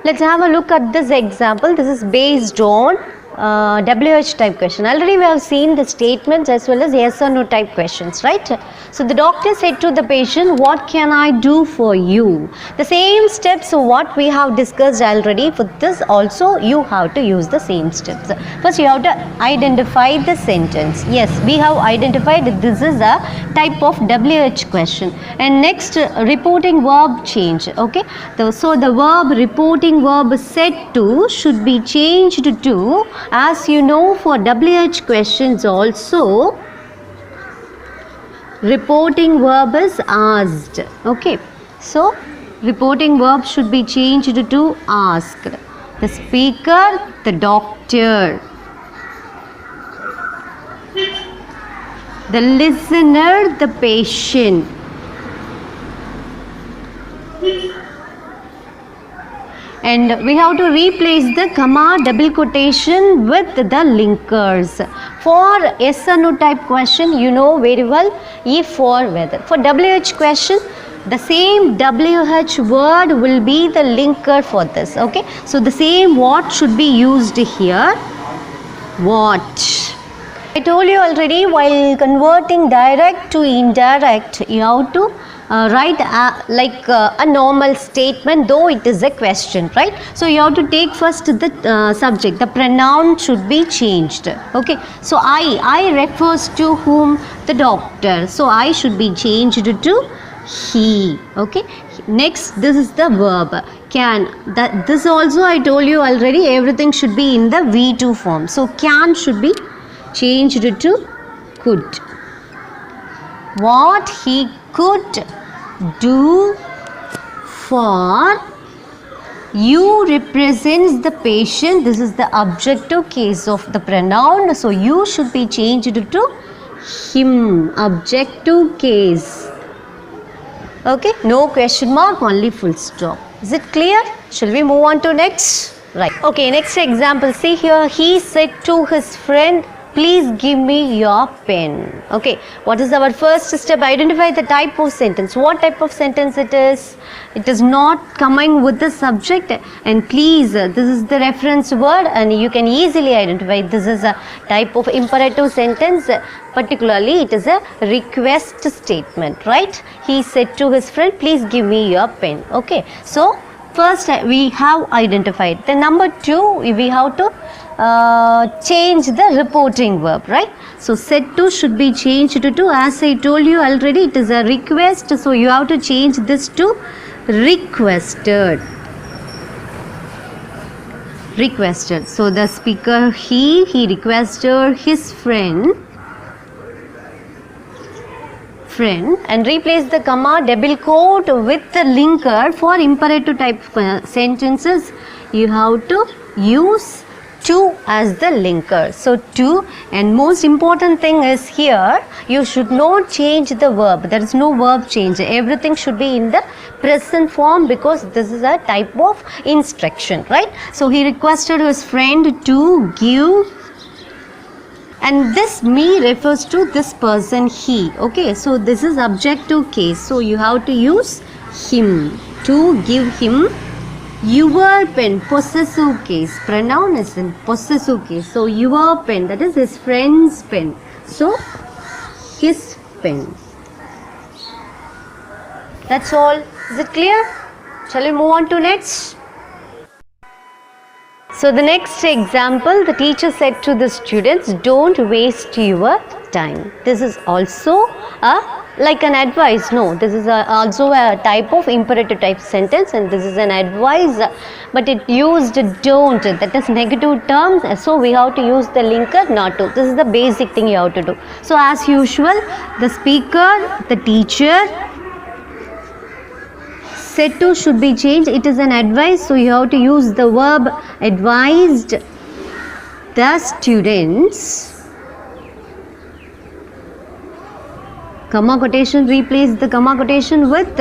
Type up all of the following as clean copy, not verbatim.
Let's have a look at this example. This is based on WH type question. Already we have seen the statements as well as yes or no type questions, right? So the doctor said to the patient, what can I do for you? The same steps what we have discussed already. For this also you have to use the same steps. First you have to identify the sentence. Yes, we have identified this is a type of WH question. And next reporting verb change. Okay, so the verb reporting verb said to should be changed to, as you know, for WH questions also reporting verb is asked. Okay, so reporting verb should be changed to asked. The speaker, the doctor. The listener, the patient. And we have to replace the comma double quotation with the linkers. For yes or no type question, you know very well, if or whether. For WH question, the same WH word will be the linker for this. Okay, so the same what should be used here. What? I told you already, while converting direct to indirect, you have to write like a normal statement, though it is a question, right? So you have to take first the subject. The pronoun should be changed. Okay, so I refers to whom? The doctor. So I should be changed to he. Okay, next this is the verb can. This also I told you already, everything should be in the V2 form. So can should be changed to could. What he could do for you represents the patient. This is the objective case of the pronoun. So you should be changed to him. Objective case. Okay, no question mark, only full stop. Is it clear? Shall we move on to next? Right. Okay, next example. See here, he said to his friend, please give me your pen. Okay, what is our first step? Identify the type of sentence. What type of sentence it is? It is not coming with the subject. And please, this is the reference word, and you can easily identify this is a type of imperative sentence. Particularly, it is a request statement, right? He said to his friend, please give me your pen. Okay, so first we have identified. Then number two, we have to change the reporting verb, right? So said to should be changed to, as I told you already, it is a request, so you have to change this to requested. Requested. So the speaker he requested his friend, and replace the comma double quote with the linker. For imperative type sentences, you have to use to as the linker. So to, and most important thing is here, you should not change the verb. There is no verb change. Everything should be in the present form, because this is a type of instruction, right? So he requested his friend to give, and this me refers to this person he. Okay, so this is objective case, so you have to use him. To give him your pen, possessive case. Pronoun is in possessive case, so your pen, that is his friend's pen, so his pen. That's all. Is it clear? Shall we move on to next? So the next example, the teacher said to the students, don't waste your time. This is also like an advice. No, this is also a type of imperative type sentence, and this is an advice, but it used don't, that is negative terms, so we have to use the linker not to. This is the basic thing you have to do. So as usual, the speaker, the teacher, said to should be changed. It is an advice, so you have to use the verb advised the students. Comma quotation, replace the comma quotation with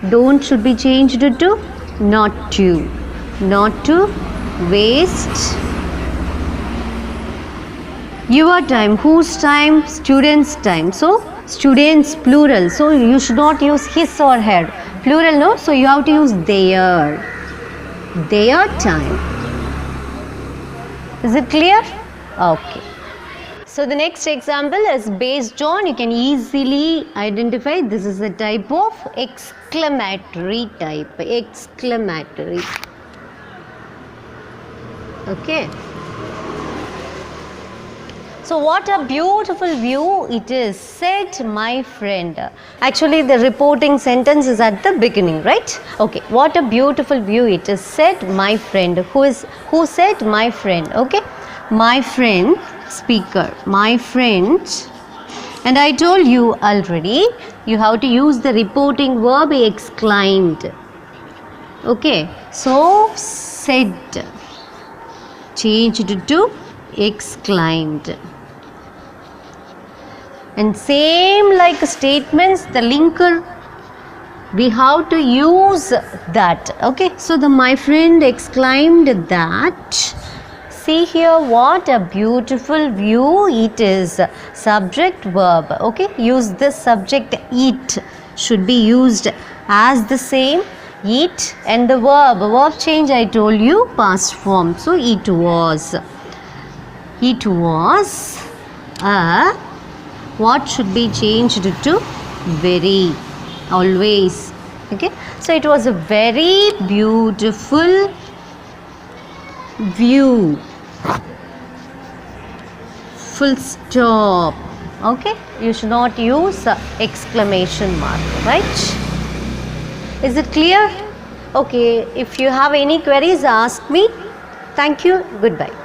don't should be changed to not to. Not to waste your time. Whose time? Students' time. So students plural. So you should not use his or her. Plural, no? So you have to use their. their time. Is it clear? Okay. So the next example is based on, you can easily identify this is a type of exclamatory type. Exclamatory. Okay. So what a beautiful view it is, said my friend. Actually the reporting sentence is at the beginning, right? Okay, what a beautiful view it is, said my friend. Who said my friend? Okay, my friend, speaker, my friend. And I told you already, you have to use the reporting verb exclaimed. Okay, so said changed to exclaimed. And same like statements, the linker, we have to use that. Okay, so the my friend exclaimed that. See here, what a beautiful view it is. Subject verb. Okay, use this subject it should be used as the same it, and the verb change I told you past form. So it was a, what should be changed to very, always. Okay, so it was a very beautiful view, full stop. Okay, you should not use exclamation mark, right? Is it clear? Okay, if you have any queries, ask me. Thank you. Goodbye.